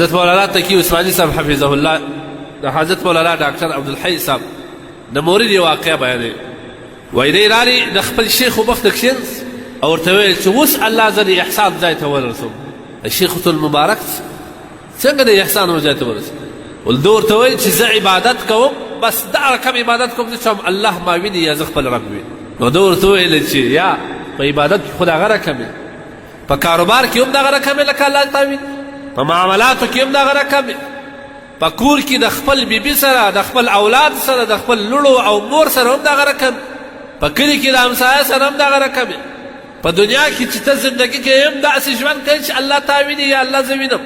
حضرت مولانا تقی عثمانی صاحب حفظه الله د حضرت مولانا ډاکټر عبدالحی صاحب د مورید یو واقعه بیانوي وایي دی راغلي د خپل شیخ ومخ ته کښېنست او ورته ویل چې اوس الله زه د احسان ځای ته ورسوم شیخ المبارک څنګه د احسان ځای ته ورسوم ول ده ورته ویل چې زه عبادت کوم بس دغه کم عبادت کوم چې هم الله ما ویني یا زه خپل رب وینم نو ده ورته ویل چې یا په عبادت کې خو دغه رقم په کاروبار کې هم دغه رقم لکه الله تا ویني په معاملاتو کې هم دغه رقم په کور کې د خپل بیبي سره د خپل اولاد سره د خپل لوړو او مور سره هم دغه رقم په کلي کې د همسایه سره هم دغه رقم په دنیا کې چې ته زندګي کې هم داسې ژوند کوې چې الله تا ویني یا الله زه وینم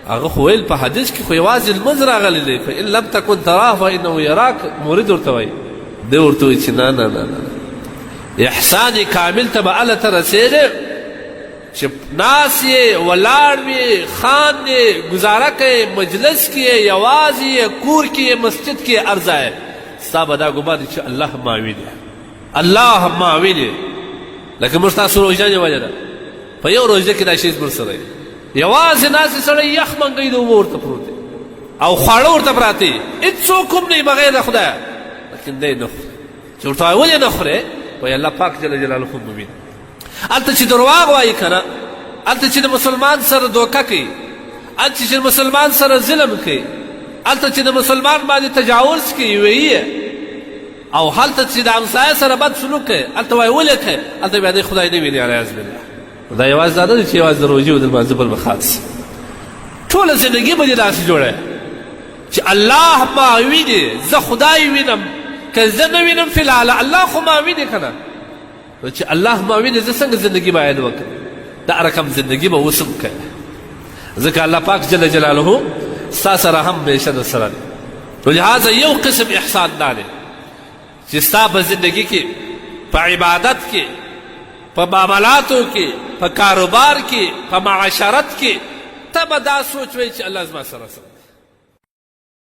هغه خو ویل په حدیث کې خو یوازې لمونځ راغلی دی فان لم تکن تراه فانه یراک مورید ورته وایي دی ورته وایي چې نه نه نه نه احسان کامل ته به هلته رسېږې چې ناس یې ولاړ وي خان یې ګزاره کوې مجلس کې یې یوازې یې کور کې یې مسجد کې یې هر ځای ستا به دا ګمان چې الله ما ویني الله ما ویني لکه موږ تاسو روژدانې وجه ده په یو روژده کې دا شی زموږ سره یوازې ناستې سړی یخ منګی د اوبه ورته پروت دی او خواړه ورته پراته دي هېڅوک هم نه بغیر د خدایه لیکن دی نه خوري چې ورته وایي ولې نه خورې وایي الله پاک جل جلاله مو ویني هلته چې درواغ وایي که نه هلته چې د مسلمان سره دوکه کوي هلته چې د مسلمان سره ظلم کوي هلته چې د مسلمان باندې تجاوز کوي وایي او هلته چې د همسایه سره بد سلوک کوي هلته وایي ولې کوي هلته بیا دی خدای نه ویني علیاذ بالله دا یوازې دا نه چې یوازې د روژې او د لمانځه بل به خاص ټوله زندګي به دې داسې جوړه چې الله ما ویني زه خدای وینم که زه نه وینم فی الحال الله خو ما ویني که نه نو چې الله ما ویني زه څنګه زندګي باید وکړم دا رقم زندګي به اوس هم کوي ځکه الله پاک جل جلاله ستا سره هم همیشه در سره دی نو لهذا یو قسم احسان دا دی چې ستا په زندګي کې په عبادت کې په معاملاتو کې په کاروبار کې په معاشرت کې ته به دا سوچ وی چې الله زما سره